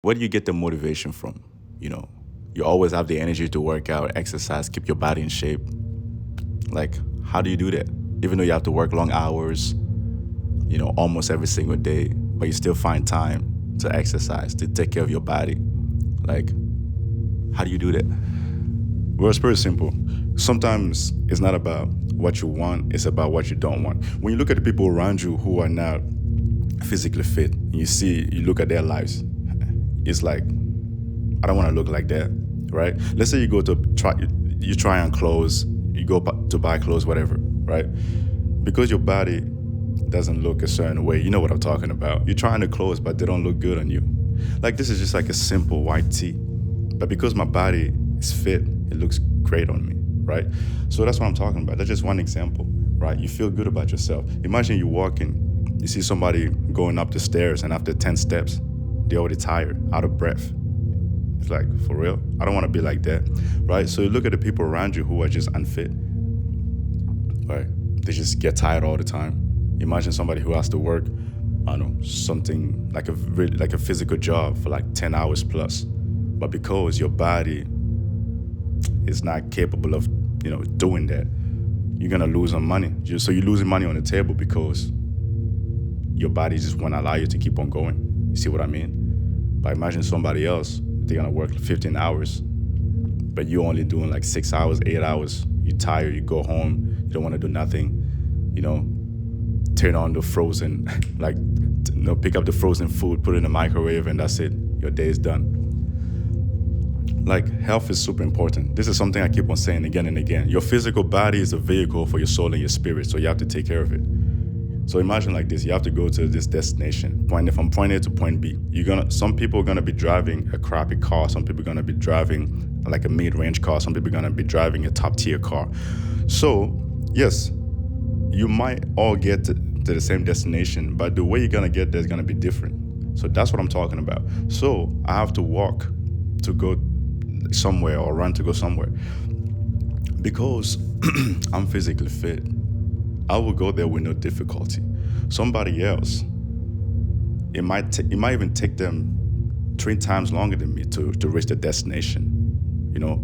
Where do you get the motivation from? You know, you always have the energy to work out, exercise, keep your body in shape. Like, how do you do that? Even though you have to work long hours, almost every single day, but you still find time to exercise, to take care of your body. Like, how do you do that? Well, it's pretty simple. Sometimes it's not about what you want, it's about what you don't want. When you look at the people around you who are not physically fit, you look at their lives, it's like, I don't want to look like that, right? Let's say you go to you try on clothes, you go to buy clothes, whatever, right? Because your body doesn't look a certain way, you know what I'm talking about. You're trying the clothes, but they don't look good on you. Like, this is just like a simple white tee, but because my body is fit, it looks great on me, right? So that's what I'm talking about. That's just one example, right? You feel good about yourself. Imagine you walking, you see somebody going up the stairs, and after 10 steps, they're already tired, out of breath. It's like, for real? I don't want to be like that, right? So you look at the people around you who are just unfit, right? They just get tired all the time. Imagine somebody who has to work, I don't know, something like a physical job for like 10 hours plus. But because your body is not capable of, doing that, you're gonna lose on money. So you're losing money on the table because your body just won't allow you to keep on going. You see what I mean? But imagine somebody else, they're gonna work 15 hours, but you're only doing like 6 hours, 8 hours. You're tired, you go home, you don't wanna do nothing, turn on the frozen, pick up the frozen food, put it in the microwave, and that's it. Your day is done. Like, health is super important. This is something I keep on saying again and again. Your physical body is a vehicle for your soul and your spirit, so you have to take care of it. So imagine like this: you have to go to this destination, from point A to point B. Some people are gonna be driving a crappy car. Some people are gonna be driving like a mid-range car. Some people are gonna be driving a top-tier car. So yes, you might all get to the same destination, but the way you're gonna get there is gonna be different. So that's what I'm talking about. So I have to walk to go somewhere or run to go somewhere because I'm physically fit. I will go there with no difficulty. Somebody else, it might even take them 3 times longer than me to reach the destination.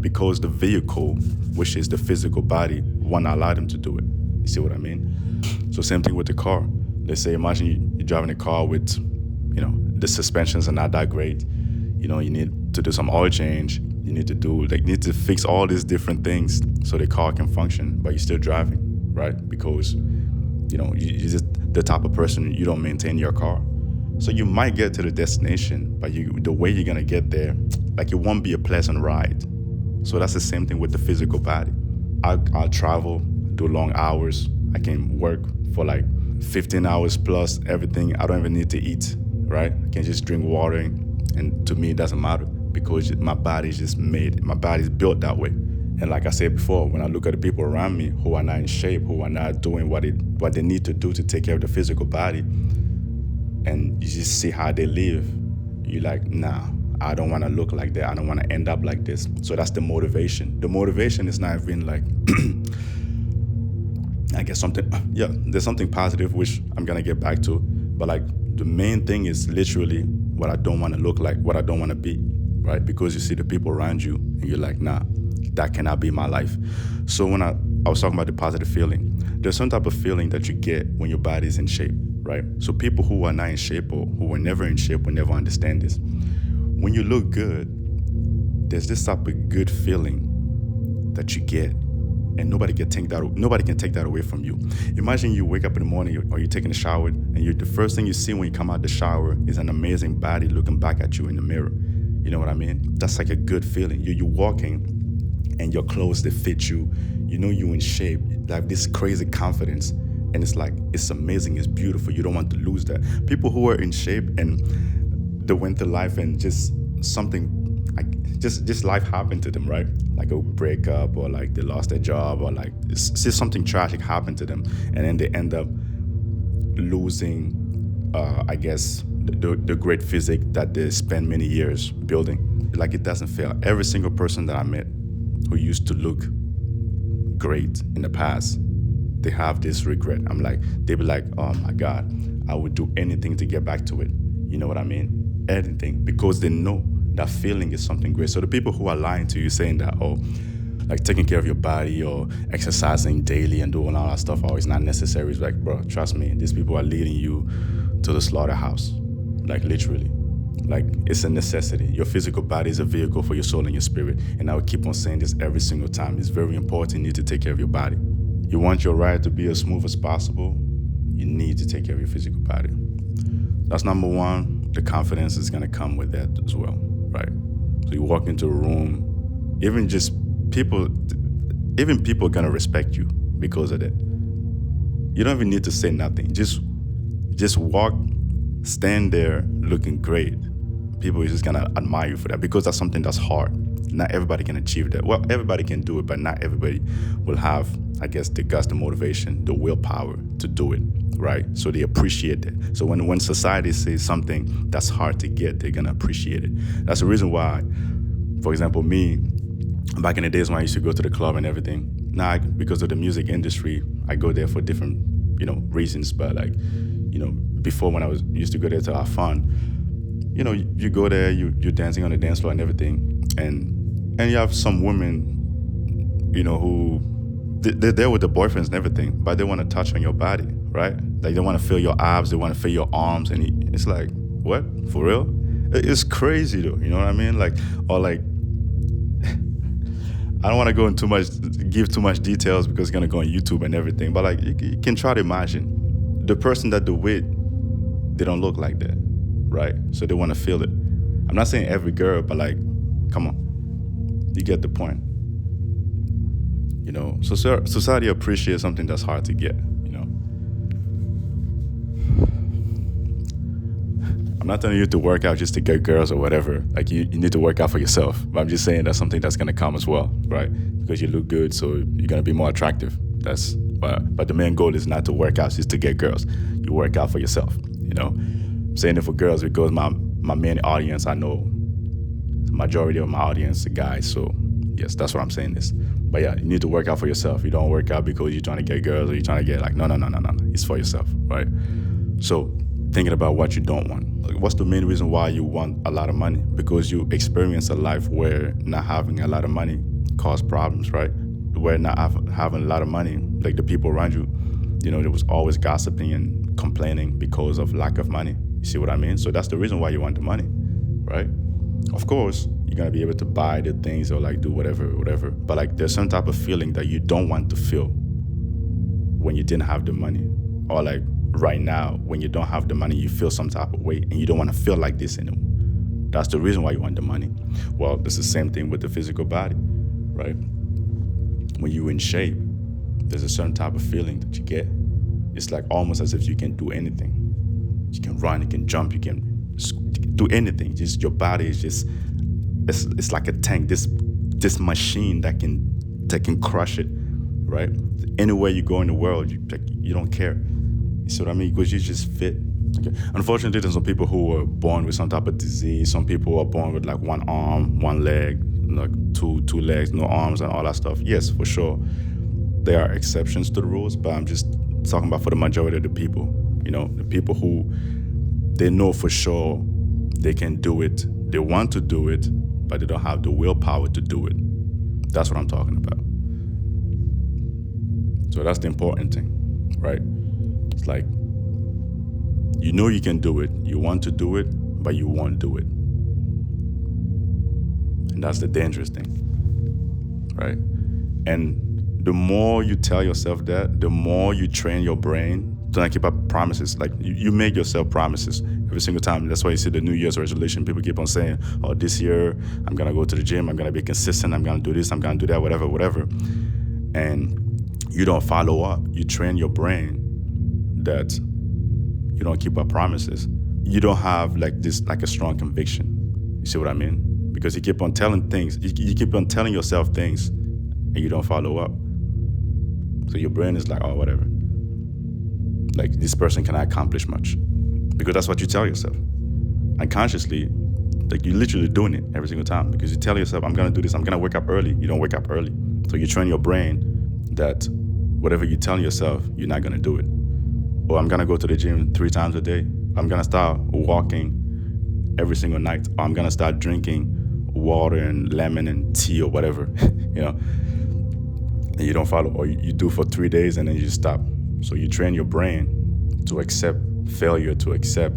Because the vehicle, which is the physical body, won't allow them to do it. You see what I mean? So same thing with the car. Let's say, imagine you're driving a car with, the suspensions are not that great. You need to do some oil change. You need to fix all these different things so the car can function, but you're still driving, right? Because, you're just the type of person, you don't maintain your car. So you might get to the destination, but the way you're gonna get there, like, it won't be a pleasant ride. So that's the same thing with the physical body. I'll travel, do long hours. I can work for like 15 hours plus everything. I don't even need to eat, right? I can just drink water, and to me it doesn't matter because my body's built that way. And like I said before, when I look at the people around me who are not in shape, who are not doing what they need to do to take care of the physical body, and you just see how they live, you're like, nah, I don't want to look like that. I don't want to end up like this. So that's the motivation. The motivation is not even like, I guess there's something positive, which I'm going to get back to. But like, the main thing is literally what I don't want to look like, what I don't want to be, right? Because you see the people around you and you're like, nah, that cannot be my life. So when I was talking about the positive feeling, there's some type of feeling that you get when your body's in shape, right? So people who are not in shape or who were never in shape will never understand this. When you look good, there's this type of good feeling that you get, and nobody can take that away from you. Imagine you wake up in the morning or you're taking a shower, and the first thing you see when you come out the shower is an amazing body looking back at you in the mirror. You know what I mean? That's like a good feeling. You're walking, and your clothes, they fit you. You're in shape. Like this crazy confidence. And it's like, it's amazing, it's beautiful. You don't want to lose that. People who are in shape and they went through life and just something, like just life happened to them, right? Like a breakup, or like they lost their job, or like it's just something tragic happened to them. And then they end up losing, I guess, the great physique that they spent many years building. Like, it doesn't fail. Every single person that I met who used to look great in the past, they have this regret. They be like, oh my God, I would do anything to get back to it. You know what I mean? anything because they know that feeling is something great. So the people who are lying to you saying that, oh, like taking care of your body or exercising daily and doing all that stuff, oh, it's not necessary. It's like, bro, trust me, these people are leading you to the slaughterhouse. Like literally. Like it's a necessity. Your physical body is a vehicle for your soul and your spirit. And I will keep on saying this every single time. It's very important. You need to take care of your body. You want your ride to be as smooth as possible, you need to take care of your physical body. That's number one. The confidence is gonna come with that as well, right? So you walk into a room, even people are gonna respect you because of that. You don't even need to say nothing. Just walk, stand there looking great. People are just gonna admire you for that because that's something that's hard. Not everybody can achieve that. Well, everybody can do it, but not everybody will have, I guess, the guts, the motivation, the willpower to do it, right? So they appreciate that. So when society says something that's hard to get, they're gonna appreciate it. That's the reason why, for example, me, back in the days when I used to go to the club and everything, now because of the music industry, I go there for different, reasons. But like, before when I used to go there to have fun, you go there, you're dancing on the dance floor and everything, and you have some women, who they're there with the boyfriends and everything, but they want to touch on your body, right? Like they want to feel your abs, they want to feel your arms, and it's like, what? For real? It's crazy though, you know what I mean? Like, or like, I don't want to go into give too much details because it's gonna go on YouTube and everything. But like, you can try to imagine the person that do it, they don't look like that, right? So they want to feel it. I'm not saying every girl, but like, come on, you get the point. So society appreciates something that's hard to get. I'm not telling you to work out just to get girls or whatever. Like you need to work out for yourself. But I'm just saying that's something that's gonna come as well, right? Because you look good, so you're gonna be more attractive. But the main goal is not to work out just to get girls. You work out for yourself. I'm saying it for girls because my main audience, I know the majority of my audience are guys. So yes, that's what I'm saying this. But yeah, you need to work out for yourself. You don't work out because you're trying to get girls or you're trying to get no. It's for yourself, right? So thinking about what you don't want. Like, what's the main reason why you want a lot of money? Because you experience a life where not having a lot of money cause problems, right? Where not having a lot of money, like the people around you, there was always gossiping and complaining because of lack of money. You see what I mean? So that's the reason why you want the money, right? Of course, you're gonna be able to buy the things or like do whatever. But like there's some type of feeling that you don't want to feel when you didn't have the money. Or like right now, when you don't have the money, you feel some type of way and you don't want to feel like this anymore. That's the reason why you want the money. Well, it's the same thing with the physical body, right? When you're in shape, there's a certain type of feeling that you get. It's like almost as if you can do anything. You can run, you can jump, you can do anything. Just your body is just, it's like a tank, this machine that can crush it, right? Anywhere you go in the world, you don't care. You see what I mean? Because you just fit. Okay. Unfortunately, there's some people who are born with some type of disease. Some people are born with like one arm, one leg, like two legs, no arms, and all that stuff. Yes, for sure, there are exceptions to the rules, but I'm just talking about for the majority of the people. The people who they know for sure they can do it. They want to do it, but they don't have the willpower to do it. That's what I'm talking about. So that's the important thing, right? It's like, you can do it, you want to do it, but you won't do it. And that's the dangerous thing, right? And the more you tell yourself that, the more you train your brain to not keep up promises. Like you make yourself promises every single time. That's why you see the New Year's resolution. People keep on saying, oh, this year I'm gonna go to the gym, I'm gonna be consistent, I'm gonna do this, I'm gonna do that, whatever. And you don't follow up. You train your brain that you don't keep up promises. You don't have like a strong conviction. You see what I mean? Because you keep on telling things, you keep on telling yourself things and you don't follow up. So your brain is like, oh, whatever. Like this person cannot accomplish much. Because that's what you tell yourself. Unconsciously, like you're literally doing it every single time. Because you tell yourself, I'm gonna do this, I'm gonna wake up early. You don't wake up early. So you train your brain that whatever you're telling yourself, you're not gonna do it. Or I'm gonna go to the gym 3 times a day. I'm gonna start walking every single night. Or I'm gonna start drinking water and lemon and tea or whatever, you know. And you don't follow, or you do for 3 days and then you stop. So you train your brain to accept failure, to accept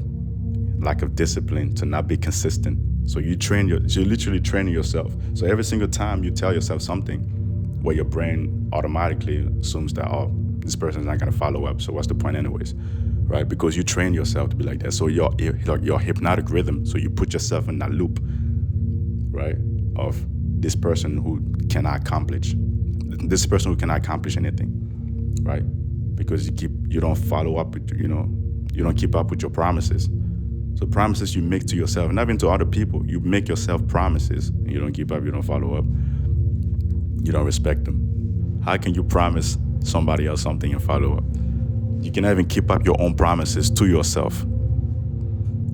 lack of discipline, to not be consistent. So you're literally training yourself. So every single time you tell yourself something, where your brain automatically assumes that, oh, this person's not gonna follow up, so what's the point anyways, right? Because you train yourself to be like that. So your hypnotic rhythm, so you put yourself in that loop, right, of this person who cannot accomplish anything, right? Because you don't follow up with, you don't keep up with your promises. So promises you make to yourself, not even to other people. You make yourself promises, and you don't keep up, you don't follow up, you don't respect them. How can you promise somebody else something and follow up? You cannot even keep up your own promises to yourself.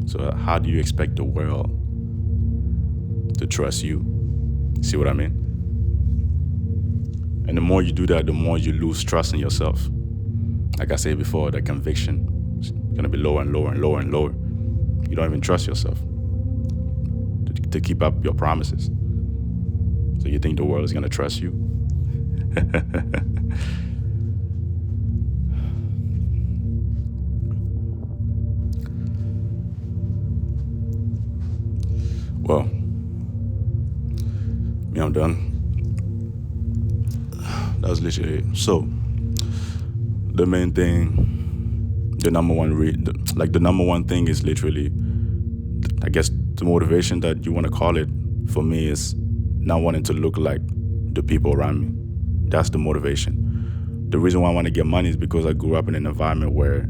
So how do you expect the world to trust you? See what I mean? And the more you do that, the more you lose trust in yourself. Like I said before, that conviction is gonna be lower and lower and lower and lower. You don't even trust yourself to keep up your promises. So you think the world is gonna trust you? Well, me, I'm done. That was literally it. So the main thing, the number one thing is literally, I guess the motivation that you want to call it for me is not wanting to look like the people around me. That's the motivation. The reason why I want to get money is because I grew up in an environment where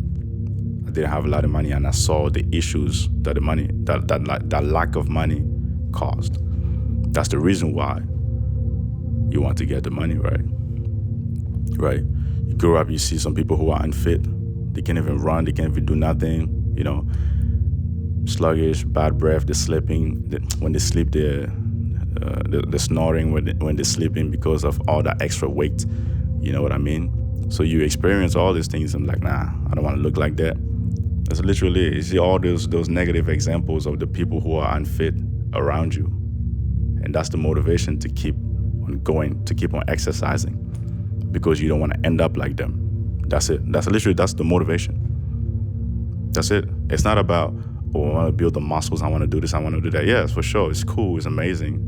I didn't have a lot of money, and I saw the issues that that lack of money caused. That's the reason why you want to get the money, right? Right? You grow up, you see some people who are unfit. They can't even run, they can't even do nothing, sluggish, bad breath, they're sleeping. When they sleep, they're snoring when they're sleeping because of all that extra weight. You know what I mean? So you experience all these things and like, nah, I don't want to look like that. That's literally it. You see all those negative examples of the people who are unfit around you. And that's the motivation to keep on going, to keep on exercising, because you don't want to end up like them. That's it. That's the motivation. That's it. It's not about, oh, I want to build the muscles, I want to do this, I want to do that. Yes, for sure. It's cool. It's amazing.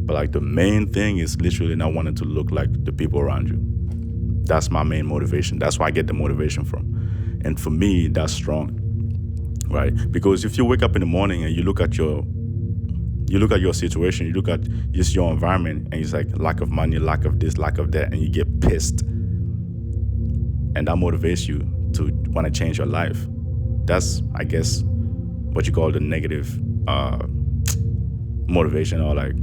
But like the main thing is literally not wanting to look like the people around you. That's my main motivation. That's where I get the motivation from. And for me, that's strong, right? Because if you wake up in the morning and you look at your situation, you look at just your environment, and it's like lack of money, lack of this, lack of that, and you get pissed. And that motivates you to want to change your life. That's, I guess, what you call the negative motivation, or like,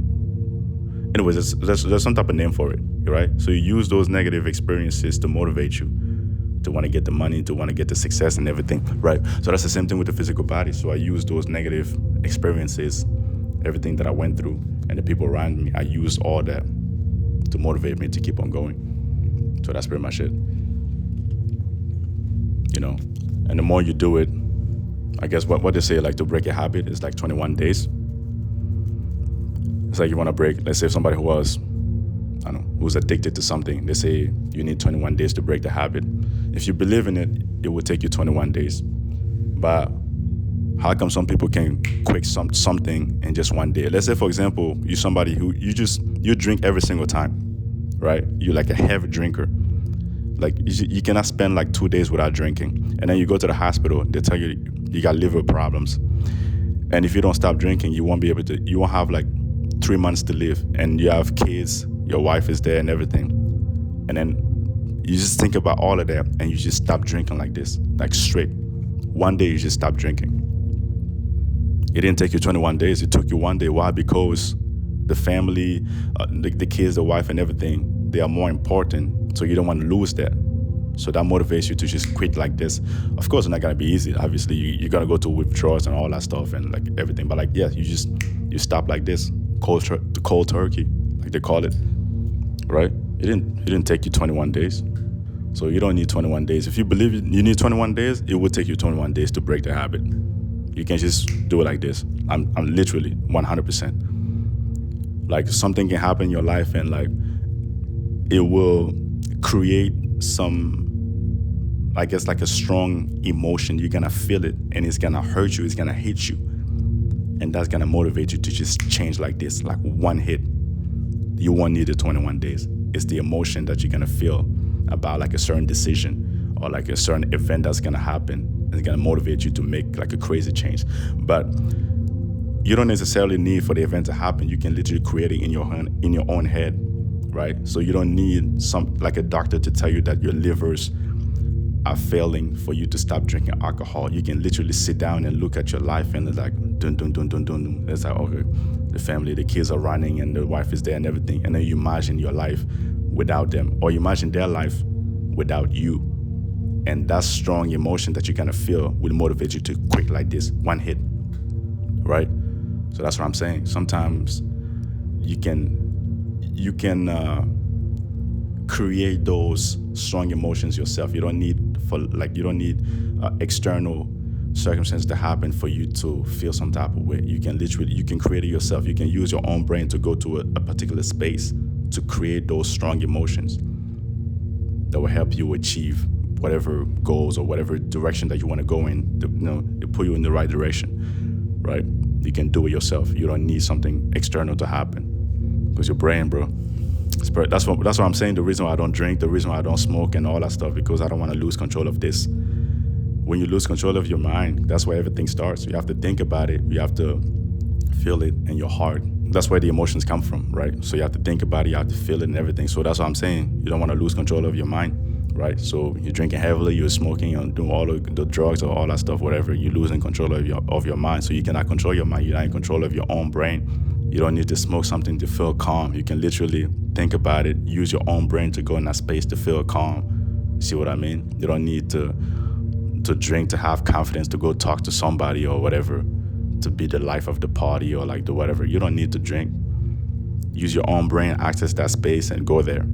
anyways, there's some type of name for it, right? So you use those negative experiences to motivate you to want to get the money, to want to get the success and everything, right? So that's the same thing with the physical body. So I use those negative experiences, everything that I went through, and the people around me, I use all that to motivate me to keep on going. So that's pretty much it. And the more you do it, I guess what they say, like, to break a habit is like 21 days. It's like you want to break, let's say somebody who's addicted to something, they say you need 21 days to break the habit. If you believe in it, it will take you 21 days. But how come some people can quit something in just one day? Let's say, for example, you're somebody who you drink every single time, right? You're like a heavy drinker. Like you cannot spend like 2 days without drinking. And then you go to the hospital, they tell you you got liver problems. And if you don't stop drinking, you won't have like 3 months to live. And you have kids, your wife is there and everything. And then you just think about all of that and you just stop drinking like this, like straight. One day you just stop drinking. It didn't take you 21 days, it took you 1 day. Why? Because the family, the kids, the wife and everything, they are more important. So you don't want to lose that. So that motivates you to just quit like this. Of course, it's not going to be easy. Obviously, you're going to go to withdrawals and all that stuff and like everything. But like, yeah, you stop like this, cold turkey, like they call it, right? It didn't take you 21 days. So you don't need 21 days. If you believe you need 21 days, it will take you 21 days to break the habit. You can't just do it like this. I'm literally 100%. Like something can happen in your life and like it will create some, I guess, like a strong emotion. You're gonna feel it and it's gonna hurt you, it's gonna hit you. And that's gonna motivate you to just change like this, like one hit. You won't need the 21 days. It's the emotion that you're gonna feel about like a certain decision or like a certain event that's gonna happen. It's gonna motivate you to make like a crazy change. But you don't necessarily need for the event to happen. You can literally create it in your own head, right? So you don't need some like a doctor to tell you that your livers are failing for you to stop drinking alcohol. You can literally sit down and look at your life and it's like dun dun dun dun dun dun. It's like, okay, the family, the kids are running and the wife is there and everything. And then you imagine your life without them, or you imagine their life without you. And that strong emotion that you're gonna feel will motivate you to quit like this, one hit, right? So that's what I'm saying. Sometimes you can create those strong emotions yourself. You don't need external circumstances to happen for you to feel some type of way. You can create it yourself. You can use your own brain to go to a particular space to create those strong emotions that will help you achieve whatever goals or whatever direction that you want to go in. They put you in the right direction, right? You can do it yourself. You don't need something external to happen. Because your brain, bro, that's what I'm saying. The reason why I don't drink, the reason why I don't smoke and all that stuff, because I don't want to lose control of this. When you lose control of your mind, that's where everything starts. You have to think about it. You have to feel it in your heart. That's where the emotions come from, right? So you have to think about it. You have to feel it and everything. So that's what I'm saying. You don't want to lose control of your mind, right? So you're drinking heavily, you're smoking, you're doing all of the drugs or all that stuff, whatever. You're losing control of your mind. So you cannot control your mind. You're not in control of your own brain. You don't need to smoke something to feel calm. You can literally think about it, use your own brain to go in that space to feel calm. See what I mean? You don't need to drink to have confidence to go talk to somebody or whatever, to be the life of the party or like the whatever. You don't need to drink. Use your own brain, access that space and go there,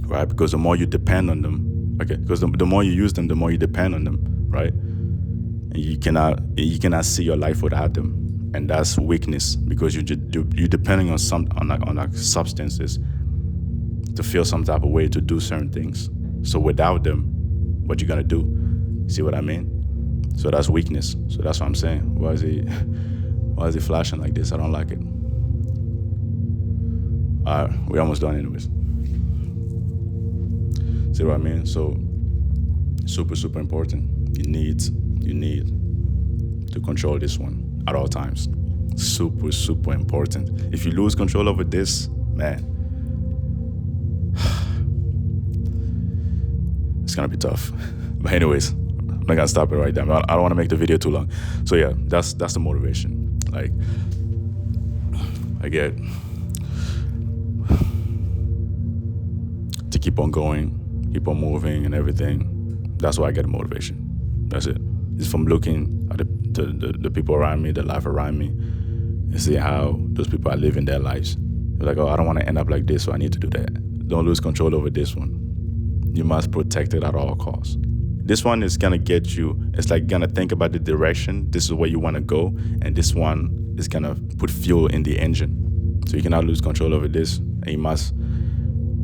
right? Because the more you depend on them, okay, because the more you use them, the more you depend on them, right? And you cannot see your life without them. And that's weakness, because you're depending on substances to feel some type of way to do certain things. So without them, what you gonna do? See what I mean? So that's weakness. So that's what I'm saying. Why is it flashing like this? I don't like it. All right, we're almost done anyways. See what I mean? So super, super important. You need to control this one at all times. Super, super important. If you lose control over this, man, it's gonna be tough. But anyways, I'm not gonna stop it right there. I don't want to make the video too long. So yeah, that's the motivation. Like, I get to keep on going, keep on moving and everything. That's why I get motivation. That's it. It's from looking at the people around me, the life around me, and see how those people are living their lives. They're like, oh, I don't want to end up like this, so I need to do that. Don't lose control over this one. You must protect it at all costs. This one is gonna get you, it's like gonna think about the direction, this is where you wanna go, and this one is gonna put fuel in the engine. So you cannot lose control over this, and you must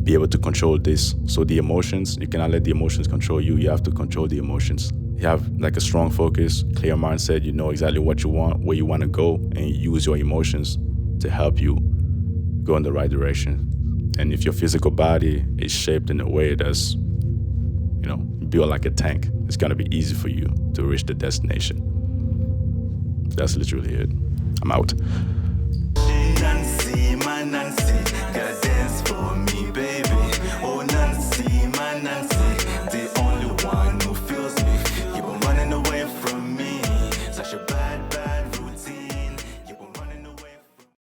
be able to control this. So the emotions, you cannot let the emotions control you. You have to control the emotions. You have like a strong focus, clear mindset. You know exactly what you want, where you want to go, and you use your emotions to help you go in the right direction. And if your physical body is shaped in a way that's, built like a tank, it's gonna be easy for you to reach the destination. That's literally it. I'm out.